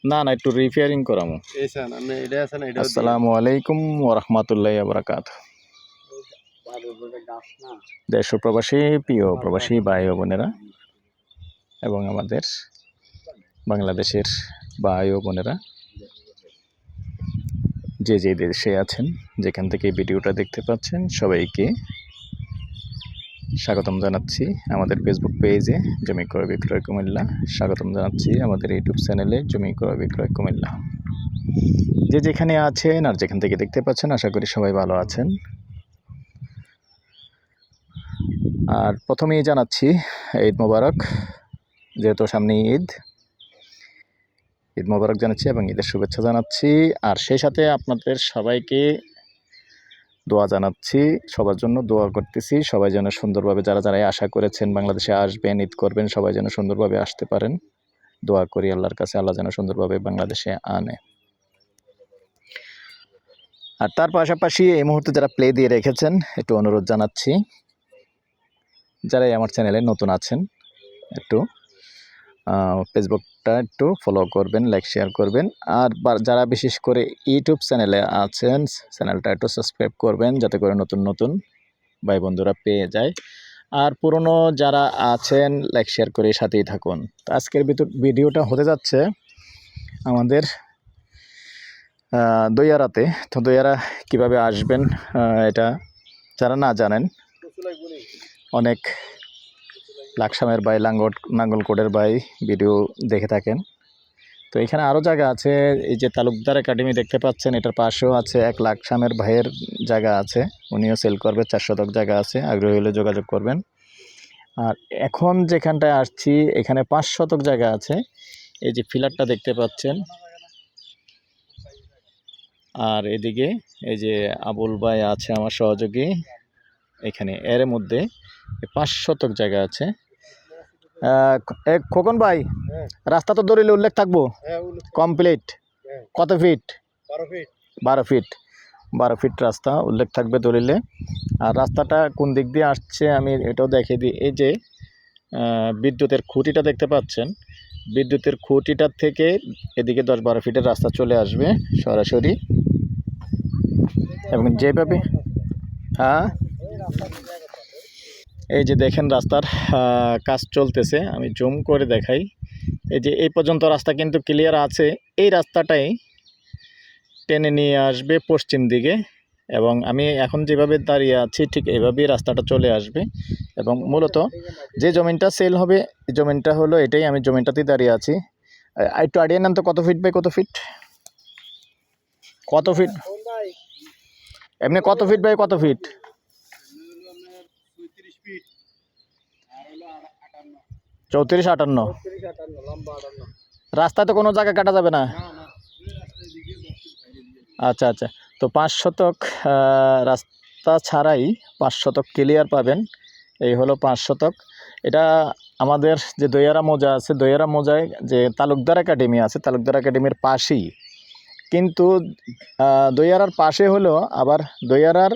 না না একটু রিপেয়ারিং করামু। আসসালামু আলাইকুম ওয়া রাহমাতুল্লাহি ওয়া বারাকাতুহু। দেশ ও প্রবাসী প্রিয় প্রবাসী ভাই ও বোনেরা এবং আমাদের বাংলাদেশের ভাই ও বোনেরা যে যে দেশে আছেন, যেখান থেকে ভিডিওটা দেখতে পাচ্ছেন, সবাইকে স্বাগতম জানাচ্ছি আমাদের ফেসবুক পেজে জমি ক্রয় বিক্রয় কুমিল্লা। স্বাগতম জানাচ্ছি আমাদের ইউটিউব চ্যানেলে জমি ক্রয় বিক্রয় কুমিল্লা। যে যেখানে আছেন আর যেখান থেকে দেখতে পাচ্ছেন, আশা করি সবাই ভালো আছেন। আর প্রথমেই জানাচ্ছি ঈদ মোবারক, যেহেতু সামনে ঈদ মোবারক জানাচ্ছি এবং ঈদের শুভেচ্ছা জানাচ্ছি। আর সেই সাথে আপনাদের সবাইকে দোয়া জানাচ্ছি, সবার জন্য দোয়া করতেছি। সবাই যেন সুন্দরভাবে, যারা যারা আশা করেছেন বাংলাদেশে আসবেন, ঈদ করবেন, সবাই যেন সুন্দরভাবে আসতে পারেন। দোয়া করি আল্লাহর কাছে, আল্লাহ যেন সুন্দরভাবে বাংলাদেশে আনে। আর তার পাশাপাশি এই মুহূর্তে যারা প্লে দিয়ে রেখেছেন, একটু অনুরোধ জানাচ্ছি, যারাই আমার চ্যানেলে নতুন আছেন একটু ফেসবুকটা একটু ফলো করবেন, লাইক শেয়ার করবেন। আর যারা বিশেষ করে ইউটিউব চ্যানেলে আছেন, চ্যানেলটা একটু সাবস্ক্রাইব করবেন, যাতে করে নতুন নতুন ভাই বন্ধুরা পেয়ে যায়। আর পুরনো যারা আছেন লাইক শেয়ার করে সাথেই থাকুন। তো আজকের ভিডিওটা হতে যাচ্ছে আমাদের দইয়ারাতে। তো দইয়ারা কীভাবে আসবেন, এটা যারা না জানেন, অনেক লাকসামের ভাই, নাঙ্গলকোটের ভাই ভিডিও দেখে থাকেন। তো এখানে আরও জায়গা আছে, এই যে তালুকদার একাডেমি দেখতে পাচ্ছেন, এটার পাশেও আছে এক লাকসামের ভাইয়ের জায়গা আছে, উনিও সেল করবে, 4 শতক জায়গা আছে, আগ্রহী হলে যোগাযোগ করবেন। আর এখন যেখানটায় আসছি এখানে 5 শতক জায়গা আছে, এই যে ফিলারটা দেখতে পাচ্ছেন। আর এদিকে এই যে আবুল ভাই আছে আমার সহযোগী, এখানে এর মধ্যে 5 শতক জায়গা আছে। খোকন ভাই, রাস্তা তো দলিলে উল্লেখ থাকবো কমপ্লিট। কত ফিট? 12 ফিট রাস্তা উল্লেখ থাকবে দলিলে। আর রাস্তাটা কোন দিক দিয়ে আসছে আমি এটাও দেখিয়ে দিই। এই যে বিদ্যুতের খুঁটিটা দেখতে পাচ্ছেন, বিদ্যুতের খুঁটিটার থেকে এদিকে 10-12 ফিটের রাস্তা চলে আসবে সরাসরি। এবং যেভাবে এই যে দেখেন রাস্তার কাজ চলতেছে, আমি জুম করে দেখাই। এই যে এই পর্যন্ত রাস্তা কিন্তু ক্লিয়ার আছে। এই রাস্তাটাই টেনে নিয়ে আসবে পশ্চিম দিকে, এবং আমি এখন যেভাবে দাঁড়িয়ে আছি ঠিক এইভাবেই রাস্তাটা চলে আসবে। এবং মূলত যে জমিনটা সেল হবে, এই জমিনটা হলো এটাই, আমি জমিনটাতেই দাঁড়িয়ে আছি। একটু আইডিয়া নেন তো, কত ফিট বাই কত ফিট? কত ফিট এমনি, কত ফিট বাই কত ফিট? 34-58। রাস্তায় তো কোনো জায়গা কাটা যাবে না। আচ্ছা আচ্ছা, তো 5 শতক রাস্তা ছাড়াই 5 শতক ক্লিয়ার পাবেন। এই হলো 5 শতক। এটা আমাদের যে দইয়ারা মৌজা আছে, দইয়ারা মৌজায় যে তালুকদার একাডেমি আছে, তালুকদার একাডেমির পাশেই কিন্তু দইয়ারার পাশে হলো, আবার দইয়ারার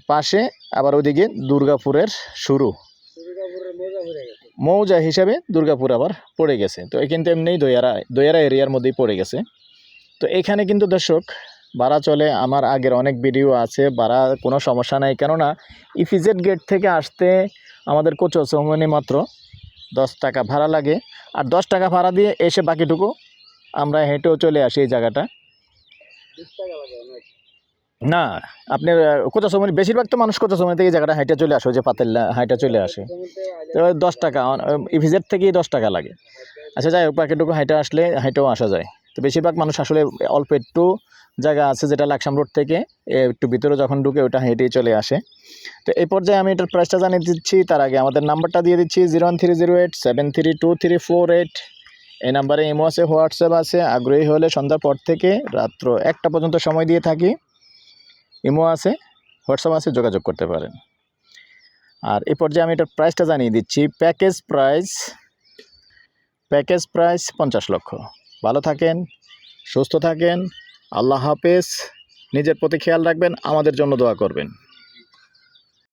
পাশে আবার ওইদিকে দুর্গাপুরের শুরু, মৌজা হিসাবে দুর্গাপুর আবার পড়ে গেছে। তো কিন্তু এমনিই দইয়ারা এরিয়ার মধ্যেই পড়ে গেছে। তো এখানে কিন্তু দর্শক ভাড়া চলে, আমার আগের অনেক ভিডিও আছে, ভাড়া কোনো সমস্যা নাই। কেননা ইপিজেড গেট থেকে আসতে আমাদের কোচৌমনি মাত্র 10 টাকা ভাড়া লাগে। আর 10 টাকা ভাড়া দিয়ে এসে বাকিটুকু আমরা হেঁটেও চলে আসি এই জায়গাটা। না, আপনার কোচৌমনি বেশিরভাগ তো মানুষ কোচৌমনি থেকে এই জায়গাটা হাইটে চলে আসে, যে পাতেল্লা হাইটে চলে আসে। তো 10 টাকা ইপিজেড থেকেই 10 টাকা লাগে। আচ্ছা যাই হোক, বাকিটুকু হাইটে আসলে হাইটেও আসা যায়। তো বেশিরভাগ মানুষ আসলে অল্প একটু জায়গা আছে যেটা লাকসাম রোড থেকে একটু ভিতরে যখন ঢুকে ওটা হেঁটেই চলে আসে। তো এই পর্যায়ে আমি এটার প্রাইসটা জানিয়ে দিচ্ছি, তার আগে আমাদের নাম্বারটা দিয়ে দিচ্ছি 01308732238। এই নাম্বারে ইমো আছে, হোয়াটসঅ্যাপ আছে। আগ্রহী হলে সন্ধ্যার পর থেকে রাত্র 1টা পর্যন্ত সময় দিয়ে থাকি। ইমো আছে, হোয়াটসঅ্যাপ আছে, যোগাযোগ করতে পারেন। আর এই পর্যায়ে আমি এটার প্রাইসটা জানিয়ে দিচ্ছি। প্যাকেজ প্রাইস 50 লক্ষ। ভালো থাকেন, সুস্থ থাকেন, আল্লাহ হাফেজ। নিজের প্রতি খেয়াল রাখবেন, আমাদের জন্য দোয়া করবেন।